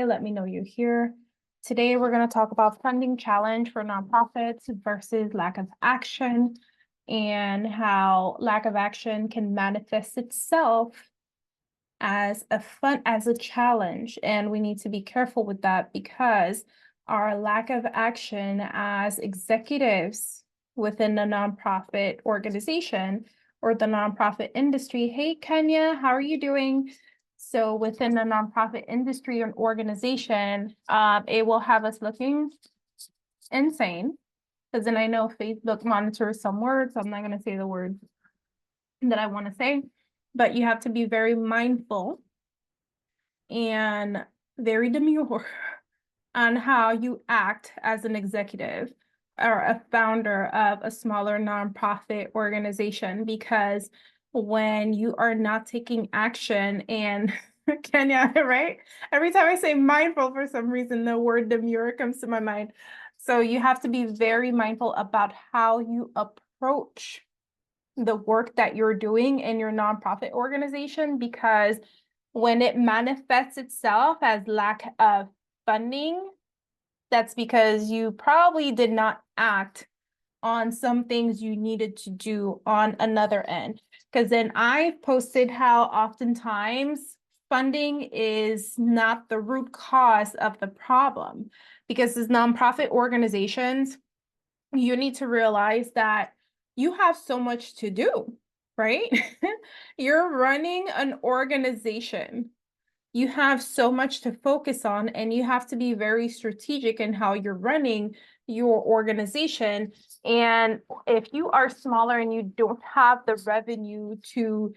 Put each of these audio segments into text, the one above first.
Let me know you're here. Today, we're going to talk about funding challenge for nonprofits versus lack of action and how lack of action can manifest itself as a challenge. And we need to be careful with that because our lack of action as executives within the nonprofit organization or the nonprofit industry. Hey, Kenya, how are you doing? So within the nonprofit industry and organization, it will have us looking insane. Because then I know Facebook monitors some words. So I'm not going to say the words that I want to say, but you have to be very mindful and very demure on how you act as an executive or a founder of a smaller nonprofit organization, because when you are not taking action and Kenya, right? Every time I say mindful, for some reason, the word demure comes to my mind. So you have to be very mindful about how you approach the work that you're doing in your nonprofit organization, because when it manifests itself as lack of funding, that's because you probably did not act on some things you needed to do on another end. Because then I've posted how oftentimes funding is not the root cause of the problem. Because as nonprofit organizations, you need to realize that you have so much to do, right? You're running an organization. You have so much to focus on, and you have to be very strategic in how you're running your organization. And if you are smaller and you don't have the revenue to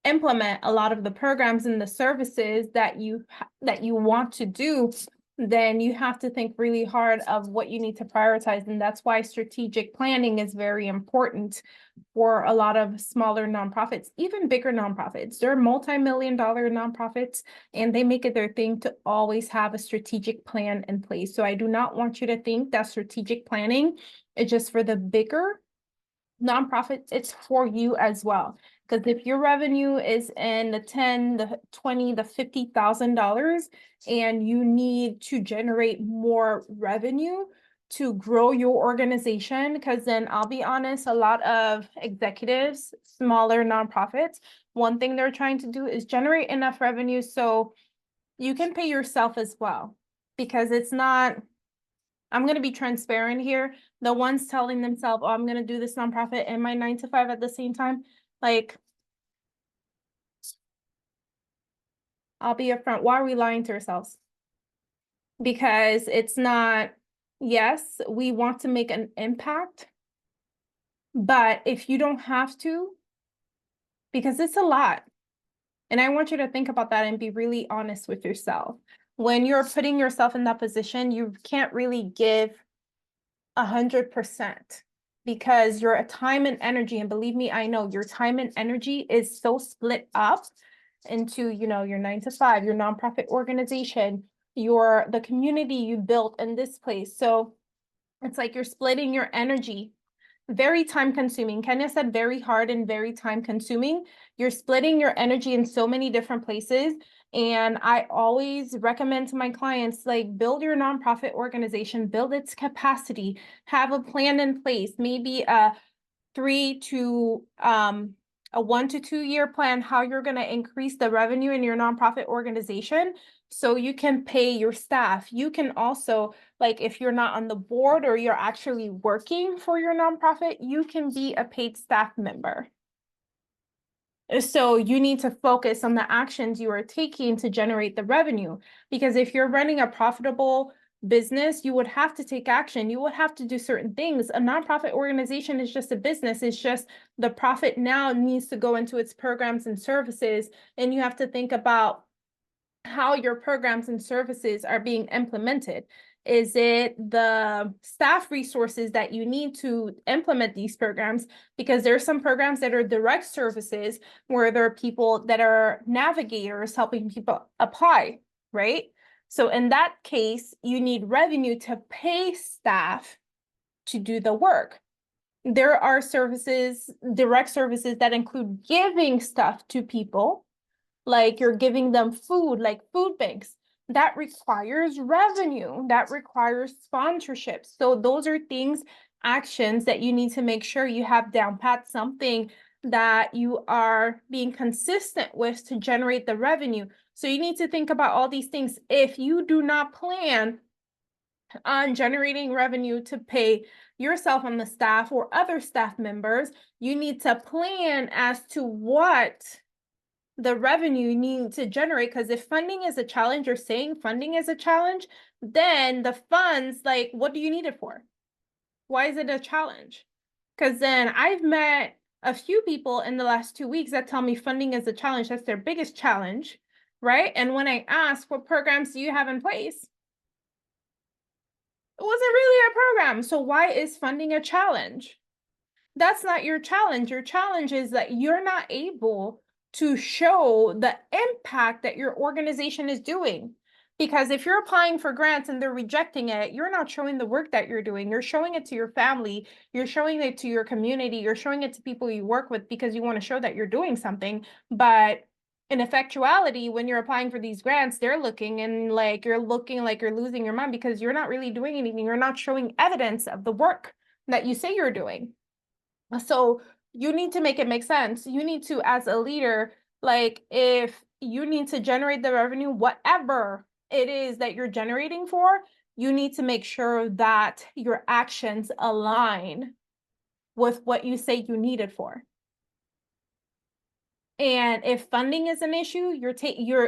implement a lot of the programs and the services that you want to do, then you have to think really hard of what you need to prioritize. And that's why strategic planning is very important for a lot of smaller nonprofits, even bigger nonprofits. They're multi-million-dollar nonprofits, and they make it their thing to always have a strategic plan in place. So I do not want you to think that strategic planning is just for the bigger nonprofits. It's for you as well. Because if your revenue is in the 10, the 20, the $50,000, and you need to generate more revenue to grow your organization, because then I'll be honest, a lot of executives, smaller nonprofits, one thing they're trying to do is generate enough revenue so you can pay yourself as well. Because it's not, I'm going to be transparent here. The ones telling themselves, oh, I'm going to do this nonprofit and my 9 to 5 at the same time, like, I'll be upfront. Why are we lying to ourselves? Because it's not, yes, we want to make an impact, but if you don't have to, because it's a lot. And I want you to think about that and be really honest with yourself. When you're putting yourself in that position, you can't really give 100%, because your time and energy, and believe me, I know your time and energy is so split up into, your 9 to 5, your nonprofit organization, the community you built in this place. So it's like you're splitting your energy. Very time consuming. Kenya said very hard and very time consuming. You're splitting your energy in so many different places. And I always recommend to my clients, like, build your nonprofit organization, build its capacity, have a plan in place, maybe a 1 to 2 year plan, how you're going to increase the revenue in your nonprofit organization so you can pay your staff. You can also, like, if you're not on the board or you're actually working for your nonprofit, you can be a paid staff member. So you need to focus on the actions you are taking to generate the revenue, because if you're running a profitable business, you would have to take action. You would have to do certain things. A nonprofit organization is just a business. It's just the profit now needs to go into its programs and services. And you have to think about how your programs and services are being implemented. Is it the staff resources that you need to implement these programs? Because there are some programs that are direct services where there are people that are navigators helping people apply, right? So in that case, you need revenue to pay staff to do the work. There are services, direct services, that include giving stuff to people, like you're giving them food, like food banks. that requires revenue, that requires sponsorship. So those are things, actions that you need to make sure you have down pat, something that you are being consistent with to generate the revenue. So you need to think about all these things. If you do not plan on generating revenue to pay yourself and the staff or other staff members, you need to plan as to what the revenue you need to generate. Because if funding is a challenge, or saying funding is a challenge, then the funds, like, what do you need it for? Why is it a challenge? Because then I've met a few people in the last 2 weeks that tell me funding is a challenge. That's their biggest challenge, right? And when I ask, what programs do you have in place? It wasn't really a program. So why is funding a challenge? That's not your challenge. Your challenge is that you're not able to show the impact that your organization is doing. Because if you're applying for grants and they're rejecting it, you're not showing the work that you're doing. You're showing it to your family. You're showing it to your community. You're showing it to people you work with because you want to show that you're doing something. But in effectuality, when you're applying for these grants, they're looking and like you're looking like you're losing your mind because you're not really doing anything. You're not showing evidence of the work that you say you're doing. So you need to make it make sense. You need to, as a leader, like if you need to generate the revenue, whatever it is that you're generating for, you need to make sure that your actions align with what you say you need it for. And if funding is an issue,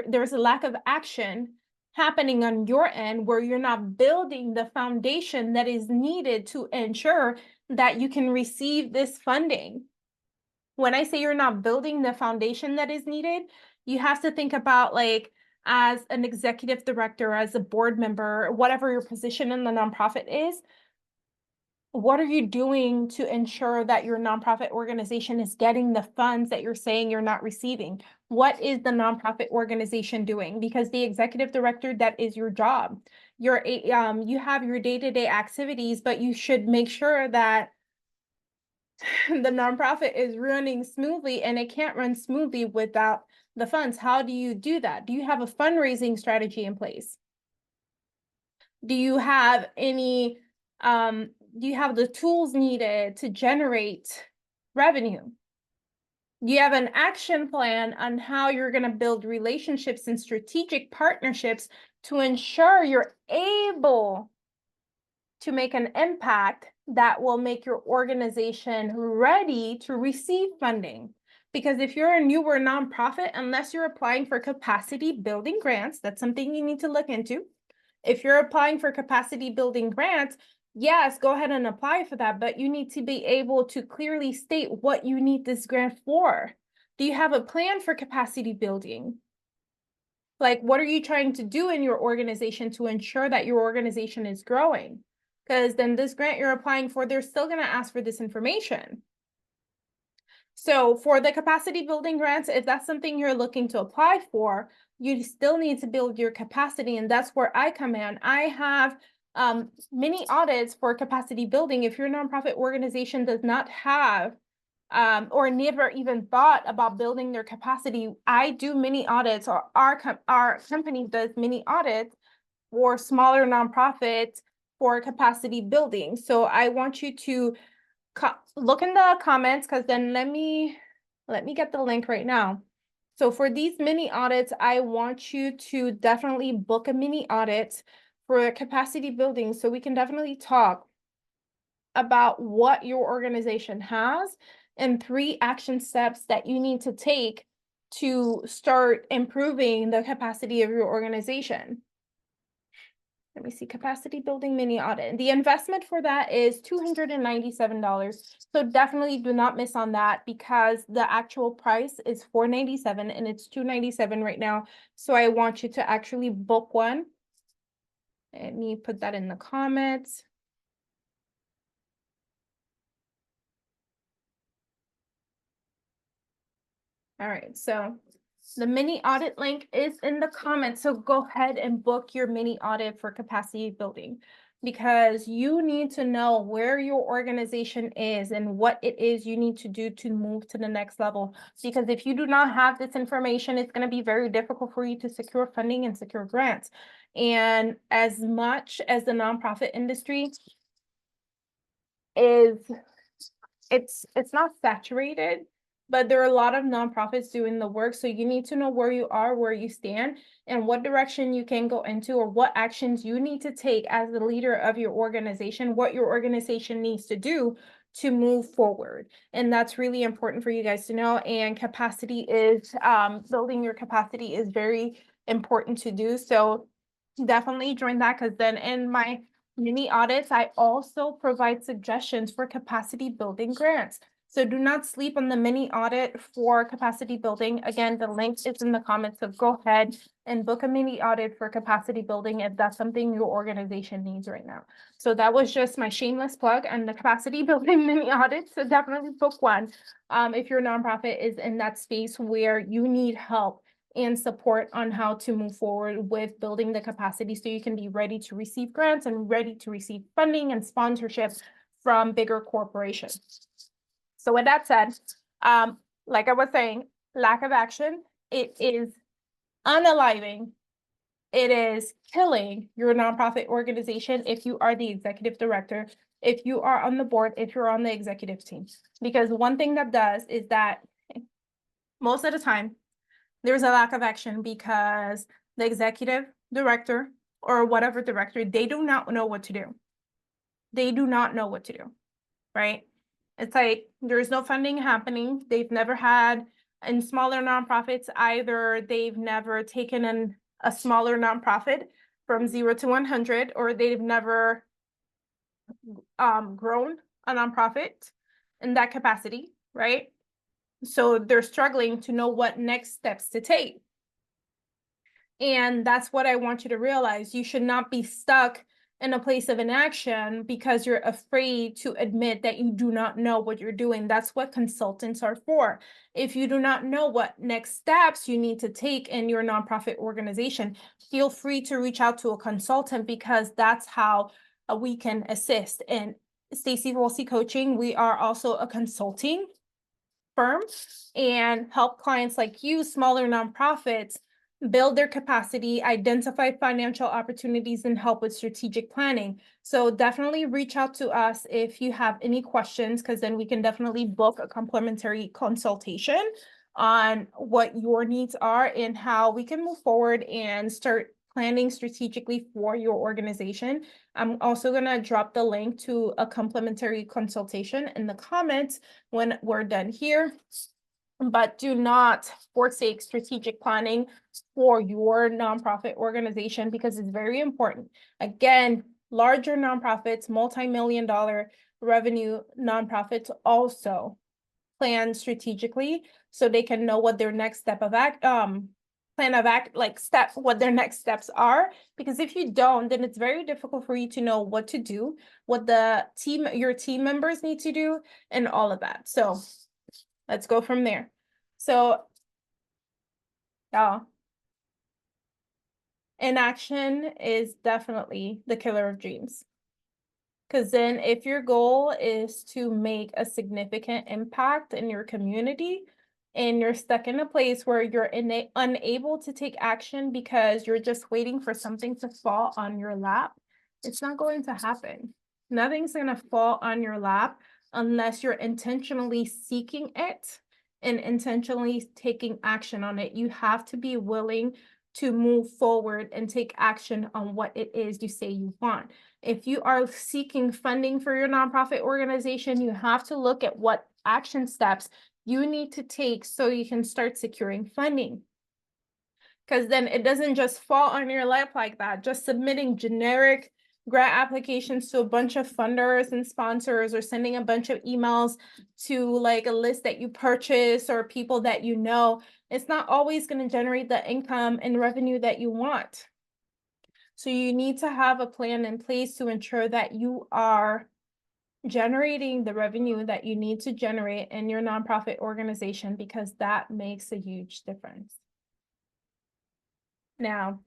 there's a lack of action happening on your end where you're not building the foundation that is needed to ensure that you can receive this funding. When I say you're not building the foundation that is needed, you have to think about, like, as an executive director, as a board member, whatever your position in the nonprofit is, what are you doing to ensure that your nonprofit organization is getting the funds that you're saying you're not receiving? What is the nonprofit organization doing? Because the executive director, that is your job. You have your day-to-day activities, but you should make sure that the nonprofit is running smoothly, and it can't run smoothly without the funds. How do you do that? Do you have a fundraising strategy in place? Do you have any, do you have the tools needed to generate revenue? Do you have an action plan on how you're going to build relationships and strategic partnerships to ensure you're able to make an impact that will make your organization ready to receive funding? Because if you're a newer nonprofit, unless you're applying for capacity building grants, that's something you need to look into. If you're applying for capacity building grants, yes, go ahead and apply for that, but you need to be able to clearly state what you need this grant for. Do you have a plan for capacity building? Like, what are you trying to do in your organization to ensure that your organization is growing? Because then this grant you're applying for, they're still going to ask for this information. So for the capacity building grants, if that's something you're looking to apply for, you still need to build your capacity. And that's where I come in. I have mini audits for capacity building. If your nonprofit organization does not have or never even thought about building their capacity, I do mini audits, or our company does mini audits for smaller nonprofits for capacity building. So I want you to look in the comments, because then let me get the link right now. So for these mini audits, I want you to definitely book a mini audit for capacity building, so we can definitely talk about what your organization has and 3 action steps that you need to take to start improving the capacity of your organization. Let me see, capacity building mini audit. The investment for that is $297. So definitely do not miss on that, because the actual price is $497 and it's $297 right now. So I want you to actually book one. Let me put that in the comments. All right, so the mini audit link is in the comments. So go ahead and book your mini audit for capacity building. because you need to know where your organization is and what it is you need to do to move to the next level. Because if you do not have this information, it's going to be very difficult for you to secure funding and secure grants. And as much as the nonprofit industry is, it's not saturated, but there are a lot of nonprofits doing the work. So you need to know where you are, where you stand, and what direction you can go into, or what actions you need to take as the leader of your organization, what your organization needs to do to move forward. And that's really important for you guys to know. And capacity is, building your capacity is very important to do. So definitely join that, because then in my mini audits, I also provide suggestions for capacity building grants. So do not sleep on the mini audit for capacity building. Again, the link is in the comments, so go ahead and book a mini audit for capacity building if that's something your organization needs right now. So that was just my shameless plug on the capacity building mini audit. So definitely book one if your nonprofit is in that space where you need help and support on how to move forward with building the capacity so you can be ready to receive grants and ready to receive funding and sponsorships from bigger corporations. So with that said, like I was saying, lack of action, it is unaliving. It is killing your nonprofit organization if you are the executive director, if you are on the board, if you're on the executive team. Because one thing that does is that most of the time, there's a lack of action because the executive director or whatever director, they do not know what to do. They do not know what to do, right? It's like there's no funding happening. They've never had, in smaller nonprofits either, they've never taken in a smaller nonprofit from 0 to 100, or they've never grown a nonprofit in that capacity, right? So they're struggling to know what next steps to take. And that's what I want you to realize. You should not be stuck in a place of inaction because you're afraid to admit that you do not know what you're doing. That's what consultants are for. If you do not know what next steps you need to take in your nonprofit organization, feel free to reach out to a consultant, because that's how we can assist. And Stacy Volsi Coaching, we are also a consulting firm and help clients like you, smaller nonprofits, build their capacity, identify financial opportunities, and help with strategic planning. So definitely reach out to us if you have any questions, because then we can definitely book a complimentary consultation on what your needs are and how we can move forward and start planning strategically for your organization. I'm also going to drop the link to a complimentary consultation in the comments when we're done here. But do not forsake strategic planning for your nonprofit organization, because it's very important. Again, larger nonprofits, multi-million-dollar revenue nonprofits also plan strategically so they can know what their next step of what their next steps are. Because if you don't, then it's very difficult for you to know what to do, what your team members need to do, and all of that. So let's go from there. So, inaction is definitely the killer of dreams. Because then if your goal is to make a significant impact in your community and you're stuck in a place where you're unable to take action because you're just waiting for something to fall on your lap, it's not going to happen. Nothing's going to fall on your lap unless you're intentionally seeking it and intentionally taking action on it. You have to be willing to move forward and take action on what it is you say you want. If you are seeking funding for your nonprofit organization, you have to look at what action steps you need to take so you can start securing funding. Because then it doesn't just fall on your lap like that. Just submitting generic grant applications to a bunch of funders and sponsors, or sending a bunch of emails to like a list that you purchase or people that you know, it's not always going to generate the income and revenue that you want. So you need to have a plan in place to ensure that you are generating the revenue that you need to generate in your nonprofit organization, because that makes a huge difference. Now,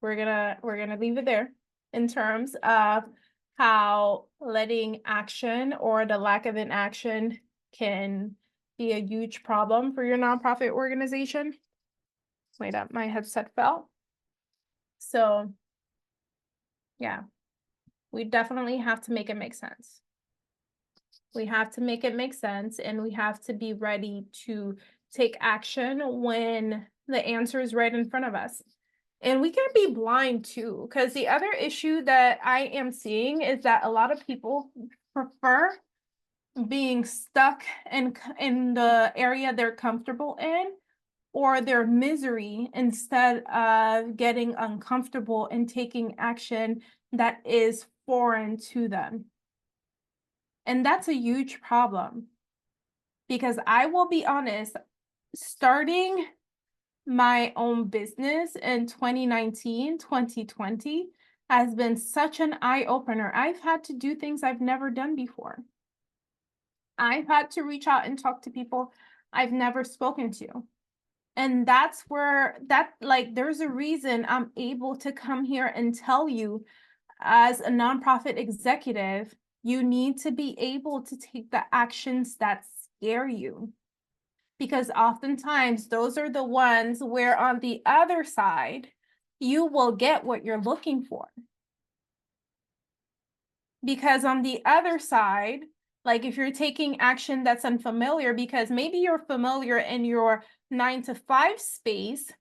we're gonna leave it there. in terms of how letting action or the lack of inaction can be a huge problem for your nonprofit organization. Wait up, my headset fell. So yeah, we definitely have to make it make sense. We have to make it make sense, and we have to be ready to take action when the answer is right in front of us. And we can't be blind too, because the other issue that I am seeing is that a lot of people prefer being stuck in the area they're comfortable in, or their misery, instead of getting uncomfortable and taking action that is foreign to them. And that's a huge problem, because I will be honest, starting my own business in 2019, 2020 has been such an eye-opener. I've had to do things I've never done before. I've had to reach out and talk to people I've never spoken to. And that's where there's a reason I'm able to come here and tell you, as a nonprofit executive, you need to be able to take the actions that scare you. Because oftentimes those are the ones where on the other side, you will get what you're looking for. Because on the other side, like if you're taking action that's unfamiliar, because maybe you're familiar in your 9-to-5 space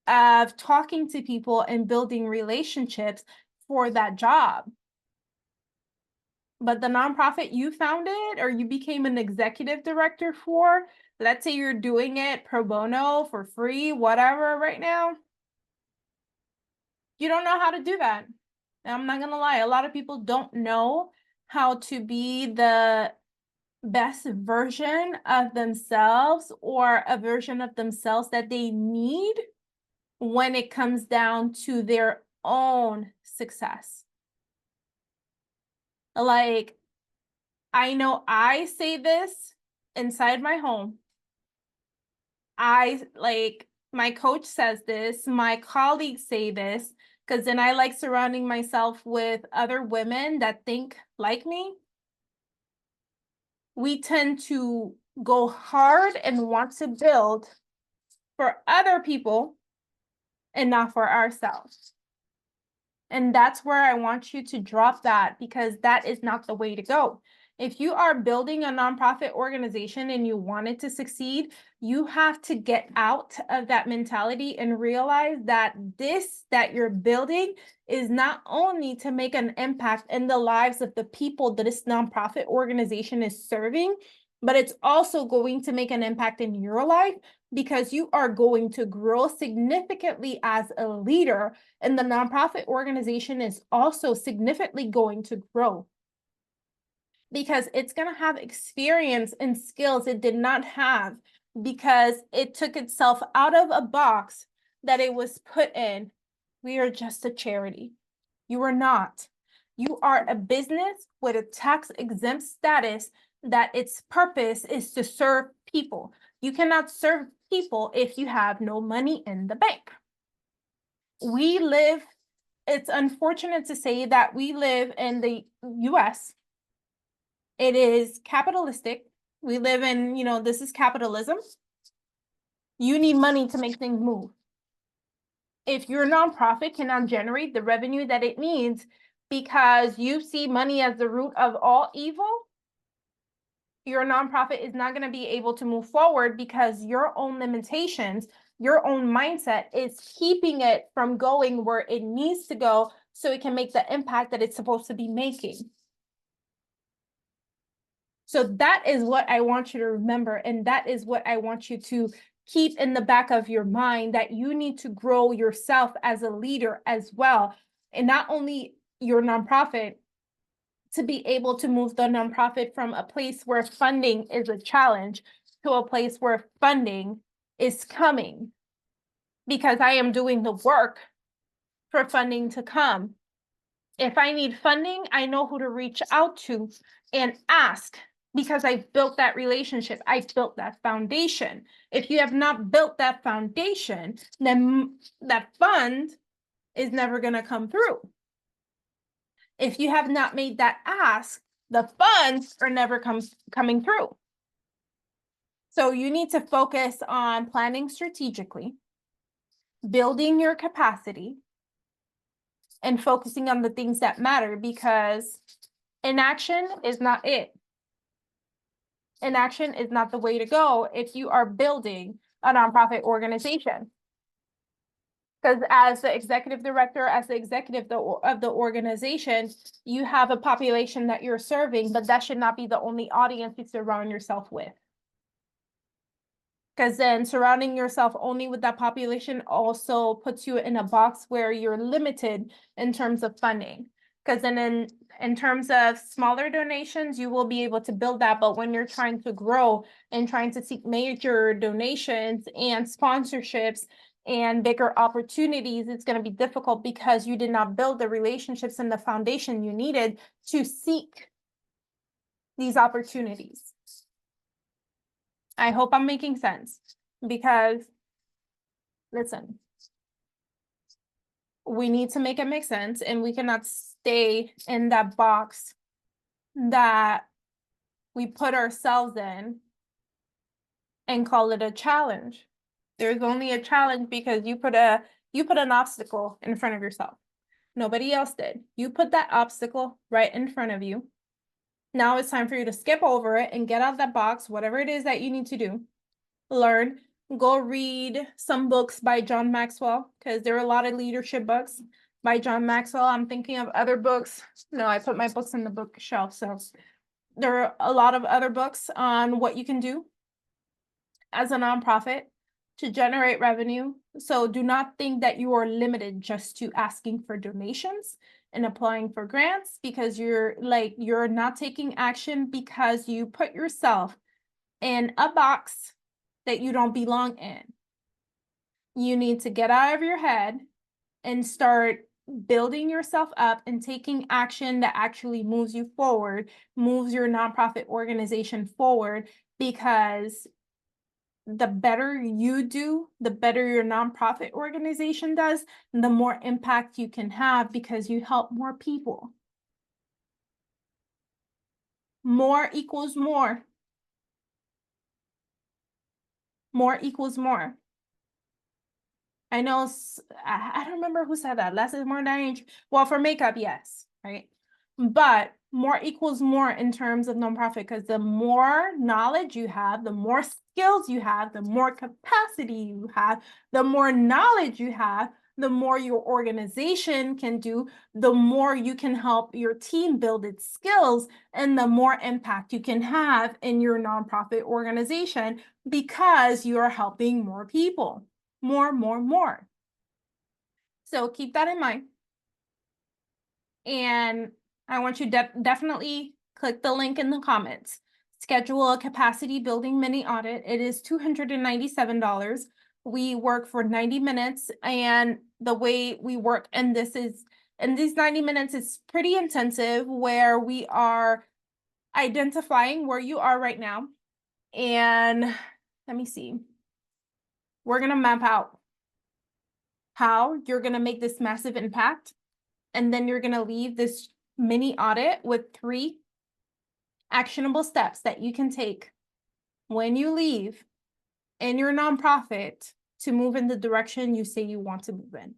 of talking to people and building relationships for that job. But the nonprofit you founded or you became an executive director for, let's say you're doing it pro bono, for free, whatever right now, you don't know how to do that. And I'm not gonna lie, a lot of people don't know how to be the best version of themselves, or a version of themselves that they need when it comes down to their own success. Like, I know I say this inside my home. My coach says this, my colleagues say this, because then I like surrounding myself with other women that think like me. We tend to go hard and want to build for other people and not for ourselves. And that's where I want you to drop that, because that is not the way to go. If you are building a nonprofit organization and you want it to succeed, you have to get out of that mentality and realize that this that you're building is not only to make an impact in the lives of the people that this nonprofit organization is serving, but it's also going to make an impact in your life, because you are going to grow significantly as a leader, and the nonprofit organization is also significantly going to grow, because it's going to have experience and skills it did not have, because it took itself out of a box that it was put in. We are just a charity. You are not. You are a business with a tax-exempt status that its purpose is to serve people. You cannot serve people if you have no money in the bank. It's unfortunate to say that we live in the US. It is capitalistic. We live in, this is capitalism. You need money to make things move. If your nonprofit cannot generate the revenue that it needs because you see money as the root of all evil, your nonprofit is not going to be able to move forward, because your own limitations, your own mindset is keeping it from going where it needs to go so it can make the impact that it's supposed to be making. So that is what I want you to remember, and that is what I want you to keep in the back of your mind, that you need to grow yourself as a leader as well. And not only your nonprofit, to be able to move the nonprofit from a place where funding is a challenge to a place where funding is coming, because I am doing the work for funding to come. If I need funding, I know who to reach out to and ask, because I've built that relationship. I built that foundation. If you have not built that foundation, then that fund is never going to come through. If you have not made that ask, the funds are never coming through. So you need to focus on planning strategically, building your capacity, and focusing on the things that matter, because inaction is not it. Inaction is not the way to go if you are building a nonprofit organization. Because as the executive director, as the executive of the organization, you have a population that you're serving, but that should not be the only audience you surround yourself with. Because then surrounding yourself only with that population also puts you in a box where you're limited in terms of funding. Because then in terms of smaller donations, you will be able to build that. But when you're trying to grow and trying to seek major donations and sponsorships and bigger opportunities, it's going to be difficult because you did not build the relationships and the foundation you needed to seek these opportunities. I hope I'm making sense, because listen, we need to make it make sense, and we cannot stay in that box that we put ourselves in and call it a challenge. There's only a challenge because you put an obstacle in front of yourself. Nobody else did. You put that obstacle right in front of you. Now it's time for you to skip over it and get out of that box, whatever it is that you need to do. Learn, go read some books by John Maxwell, because there are a lot of leadership books by John Maxwell. I'm thinking of other books. No, I put my books in the bookshelf. So there are a lot of other books on what you can do as a nonprofit to generate revenue. So do not think that you are limited just to asking for donations and applying for grants, because you're not taking action because you put yourself in a box that you don't belong in. You need to get out of your head and start building yourself up and taking action that actually moves you forward, moves your nonprofit organization forward, because the better you do, the better your nonprofit organization does, the more impact you can have, because you help more people. More equals more. More equals more. I know, I don't remember who said that. Less is more than inch. Well, for makeup, yes, right? But more equals more in terms of nonprofit, because the more knowledge you have, the more skills you have, the more capacity you have, the more knowledge you have, the more your organization can do, the more you can help your team build its skills, and the more impact you can have in your nonprofit organization, because you are helping more people. More. So keep that in mind. And I want you to definitely click the link in the comments. Schedule a capacity building mini audit. It is $297. We work for 90 minutes, and the way we work in these 90 minutes is pretty intensive, where we are identifying where you are right now. And let me see. We're going to map out how you're going to make this massive impact. And then you're going to leave this mini audit with 3 actionable steps that you can take when you leave in your nonprofit to move in the direction you say you want to move in.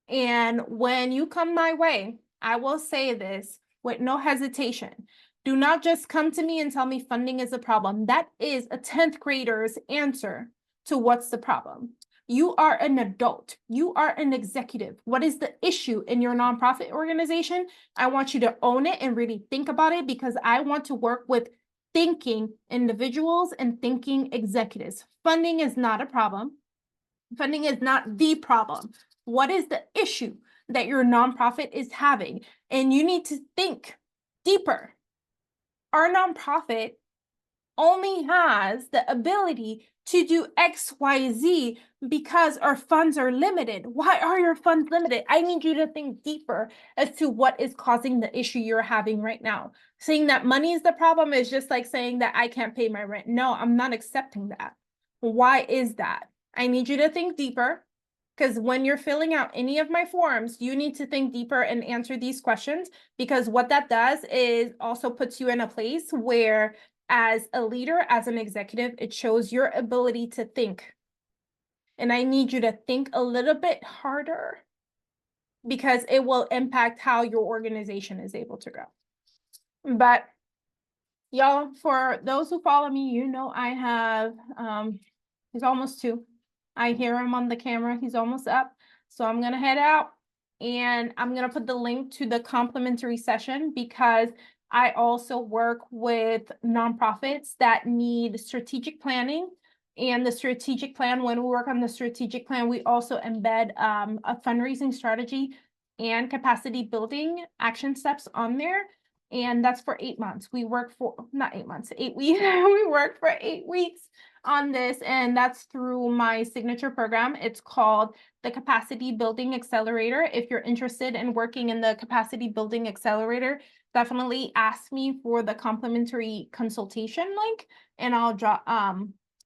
And when you come my way, I will say this with no hesitation. Do not just come to me and tell me funding is a problem. That is a 10th grader's answer to what's the problem. You are an adult. You are an executive. What is the issue in your nonprofit organization? I want you to own it and really think about it, because I want to work with thinking individuals and thinking executives. Funding is not a problem. Funding is not the problem. What is the issue that your nonprofit is having? And you need to think deeper. Our nonprofit only has the ability to do X, Y, Z because our funds are limited. Why are your funds limited? I need you to think deeper as to what is causing the issue you're having right now. Saying that money is the problem is just like saying that I can't pay my rent. No, I'm not accepting that. Why is that? I need you to think deeper, Because when you're filling out any of my forms, you need to think deeper and answer these questions, because what that does is also puts you in a place where, as a leader, as an executive, it shows your ability to think. And I need you to think a little bit harder, because it will impact how your organization is able to grow. But y'all, for those who follow me, you know I have, he's almost 2. I hear him on the camera. He's almost up. So I'm going to head out, and I'm going to put the link to the complimentary session, because I also work with nonprofits that need strategic planning. And the strategic plan, when we work on the strategic plan, we also embed a fundraising strategy and capacity building action steps on there. And that's for 8 months. We work for, not 8 months, 8 weeks. We work for 8 weeks on this, and that's through my signature program. It's called the Capacity Building Accelerator. If you're interested in working in the Capacity Building Accelerator, definitely ask me for the complimentary consultation link, and I'll drop,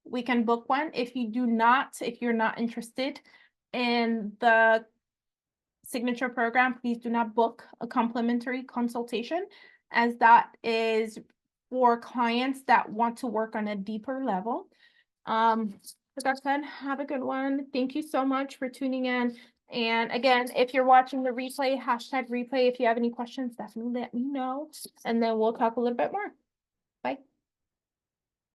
we can book one. If you're not interested in the signature program, please do not book a complimentary consultation, as that is for clients that want to work on a deeper level. With that said, have a good one. Thank you so much for tuning in. And again, if you're watching the replay, #replay. If you have any questions, definitely let me know, and then we'll talk a little bit more.